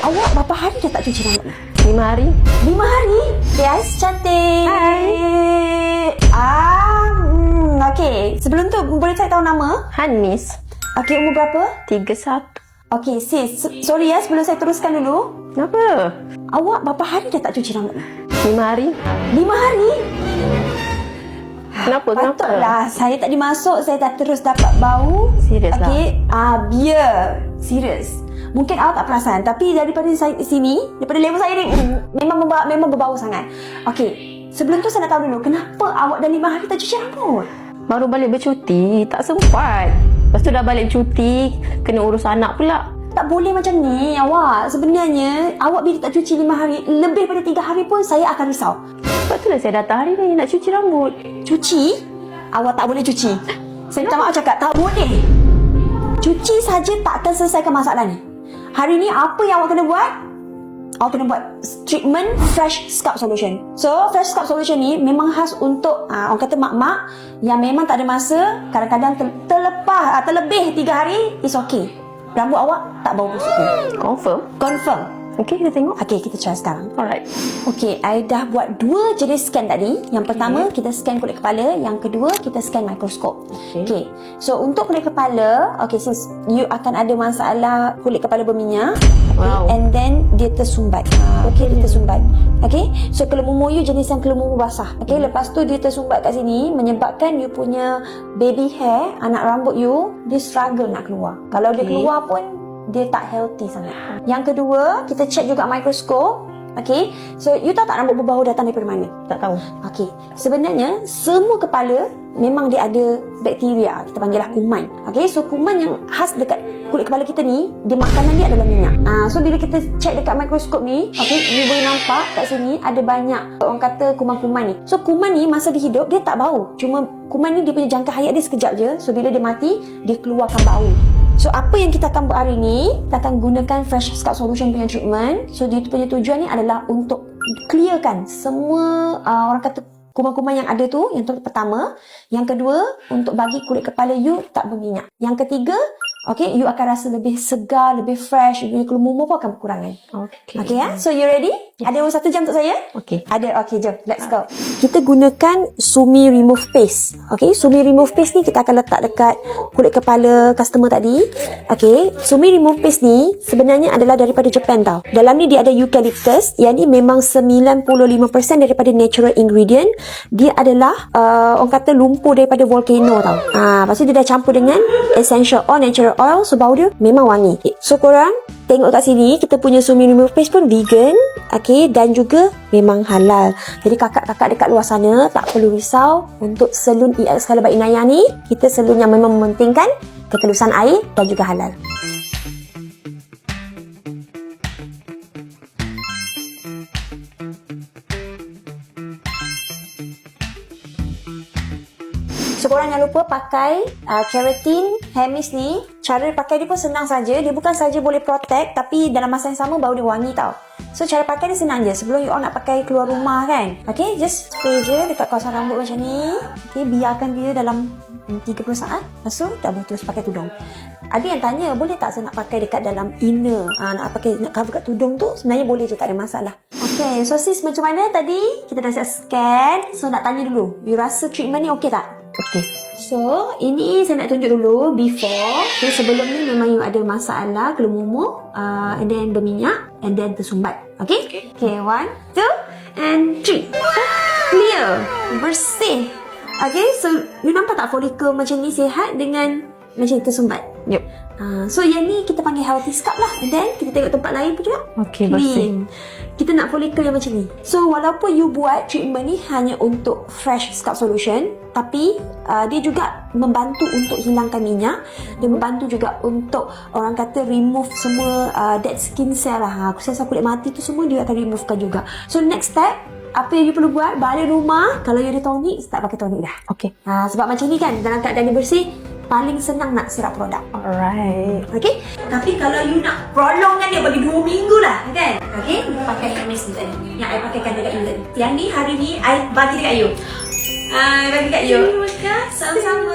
Awak berapa hari dah tak cuci rambut? 5 hari. 5 hari? Guys, cantik. Hai. Okay. Sebelum tu, boleh saya tahu nama? Hanis. Okay, umur berapa? 31. Okay, sis. Sorry ya, sebelum saya teruskan dulu. Kenapa? Awak berapa hari dah tak cuci rambut? 5 hari. 5 hari? Kenapa? Patutlah. Saya tak dimasuk, saya dah terus dapat bau. Serius lah. Okay. Biar. Serius. Mungkin awak tak perasan, tapi daripada saya sini, daripada level saya ni, memang berbau sangat. Okay. Sebelum tu saya nak tahu dulu, kenapa awak dah 5 hari tak cuci rambut? Baru balik bercuti, tak sempat. Lepas tu dah balik cuti, kena urus anak pula. Tak boleh macam ni awak. Sebenarnya awak bila tak cuci 5 hari, lebih pada 3 hari pun saya akan risau. Sebab itulah saya datang hari ni nak cuci rambut. Cuci? Awak tak boleh cuci. Saya minta maaf cakap, tak boleh. Cuci saja tak akan selesaikan masalah ni. Hari ni apa yang awak kena buat? Awak kena buat treatment Fresh Scalp Solution. So, Fresh Scalp Solution ni memang khas untuk orang kata mak-mak yang memang tak ada masa, kadang-kadang terlebih 3 hari, it's okay. Rambut awak tak bau busuk pun. Confirm? Confirm. Okey, kita tengok. Okay, kita try sekarang. Alright. Okay, I dah buat 2 jenis scan tadi. Yang pertama, kita scan kulit kepala. Yang kedua, kita scan mikroskop. Okay. So, untuk kulit kepala, okay, since you akan ada masalah kulit kepala berminyak. Wow. And then, dia tersumbat. Okay, dia tersumbat. Okay. So, kelumur you jenis yang kelumur basah. Okay, lepas tu dia tersumbat kat sini, menyebabkan you punya baby hair, anak rambut you, dia struggle nak keluar. Kalau dia keluar pun, dia tak healthy sangat. Yang kedua, kita check juga mikroskop. Okay, so you tahu tak rambut berbau datang daripada mana? Tak tahu. Okay, sebenarnya semua kepala memang dia ada bakteria, kita panggillah kuman. Okay, so kuman yang khas dekat kulit kepala kita ni, dia makanan dia adalah minyak. So bila kita check dekat mikroskop ni, okay, you boleh nampak kat sini ada banyak orang kata kuman-kuman ni. So kuman ni masa dia hidup dia tak bau. Cuma kuman ni dia punya jangka hayat dia sekejap je. So bila dia mati, dia keluarkan bau. So apa yang kita akan buat hari ni, kita akan gunakan Fresh Scalp Solution punya treatment. So dia punya tujuan ni adalah untuk clearkan semua orang kata kuman-kuman yang ada tu. Yang tu pertama. Yang kedua, untuk bagi kulit kepala you tak berminyak. Yang ketiga, okay, you akan rasa lebih segar, lebih fresh. You punya kelumur pun akan berkurangan. Okay ya. So you ready? Yes. Ada 1 jam untuk saya? Okay. Ada. Okay, jom. Let's go. Kita gunakan Sumi Remove Paste. Okay, Sumi Remove Paste ni kita akan letak dekat kulit kepala customer tadi. Okay, Sumi Remove Paste ni sebenarnya adalah daripada Japan tau. Dalam ni dia ada eucalyptus. Yang ni memang 95% daripada natural ingredient. Dia adalah orang kata lumpur daripada volcano tau. Lepas tu dia dah campur dengan essential oil, natural oil. So bau dia memang wangi. So korang tengok kat sini, kita punya Sumi Remove Paste pun vegan, okay, dan juga memang halal. Jadi kakak-kakak dekat luar sana tak perlu risau untuk salon EX Color by Inaya ni. Kita salon yang memang mementingkan ketelusan air dan juga halal. So korang jangan lupa pakai keratin hair mist ni. Cara pakai dia pun senang saja. Dia bukan saja boleh protect, tapi dalam masa yang sama bau dia wangi tau. So cara pakai dia senang je. Sebelum you all nak pakai keluar rumah kan, okay, just spray je dekat kawasan rambut macam ni. Okay, biarkan dia dalam 30 saat. Lepas tu dah boleh terus pakai tudung. Ada yang tanya, boleh tak saya nak pakai dekat dalam inner, nak cover kat tudung tu? Sebenarnya boleh je, tak ada masalah. Okay, so sis macam mana tadi? Kita dah siap scan. So nak tanya dulu, you rasa treatment ni okay tak? Okay. So, ini saya nak tunjuk dulu before. Okay, sebelum ni memang you ada masalah kelumur, and then berminyak, and then tersumbat. Okay? Okay, 1, 2, and 3. Clear. Bersih. Okay, so you nampak tak folikel macam ni sihat dengan macam tersumbat? Yep. So yang ni kita panggil healthy scalp lah. And then kita tengok tempat lain pun juga. Okay, clean. Kita nak folikel yang macam ni. So walaupun you buat treatment ni hanya untuk Fresh Scalp Solution, tapi dia juga membantu untuk hilangkan minyak. Dia membantu juga untuk orang kata remove semua dead skin cell lah. Sel-sel kulit mati tu semua dia akan removekan juga. So next step, apa yang you perlu buat, balik rumah, kalau you ada tonik, start pakai tonik dah. Okay. Sebab macam ni kan, dalam keadaan dia bersih, paling senang nak sirap produk. Alright. Okay? Tapi kalau you nak prolongkan dia bagi 2 minggu lah, kan? Okay? You pakai MS ni tadi, yang I pakaikan dekat England. Yang ni, hari ni, I bagi dekat you. Bagi dekat you. Sama-sama.